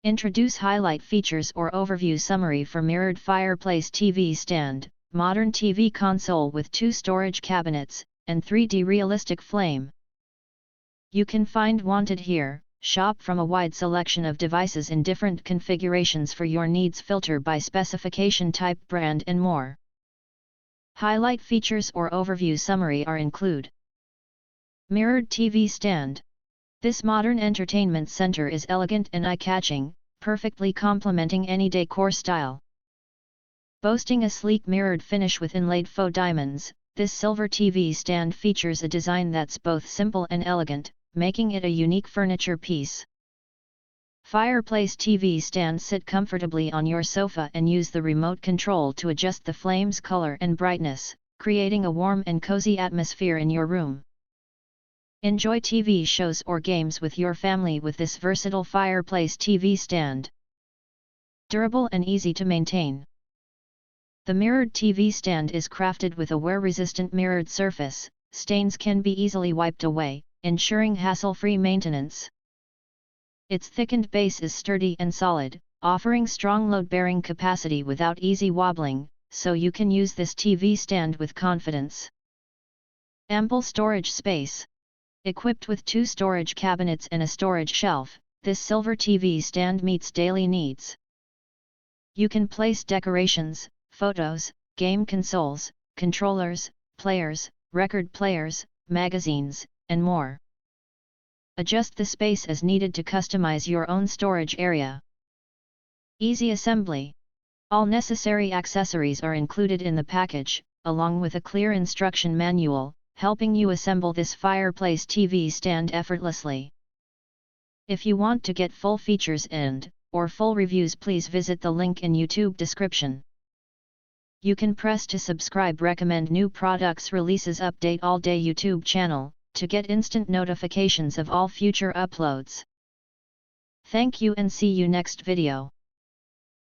Introduce highlight features or overview summary for mirrored Fireplace TV stand, modern TV console with 2 storage cabinets, and 3D realistic flame. You can find wanted here. Shop from a wide selection of devices in different configurations for your needs, filter by specification type, brand and more. Highlight features or overview summary are include. Mirrored TV stand. This modern entertainment center is elegant and eye-catching, perfectly complementing any decor style. Boasting a sleek mirrored finish with inlaid faux diamonds, this silver TV stand features a design that's both simple and elegant, making it a unique furniture piece. Fireplace TV stand. Sit comfortably on your sofa and use the remote control to adjust the flame's color and brightness, creating a warm and cozy atmosphere in your room. Enjoy TV shows or games with your family with this versatile Fireplace TV stand. Durable and easy to maintain. The mirrored TV stand is crafted with a wear-resistant mirrored surface. Stains can be easily wiped away, ensuring hassle-free maintenance. Its thickened base is sturdy and solid, offering strong load-bearing capacity without easy wobbling, so you can use this TV stand with confidence. Ample storage space. Equipped with 2 storage cabinets and a storage shelf, this silver TV stand meets daily needs. You can place decorations, photos, game consoles, controllers, players, record players, magazines, and more. Adjust the space as needed to customize your own storage area. Easy assembly. All necessary accessories are included in the package, along with a clear instruction manual, helping you assemble this Fireplace TV stand effortlessly. If you want to get full features or full reviews, please visit the link in YouTube description. You can press to subscribe, recommend new products releases, update all day YouTube channel, to get instant notifications of all future uploads. Thank you and see you next video.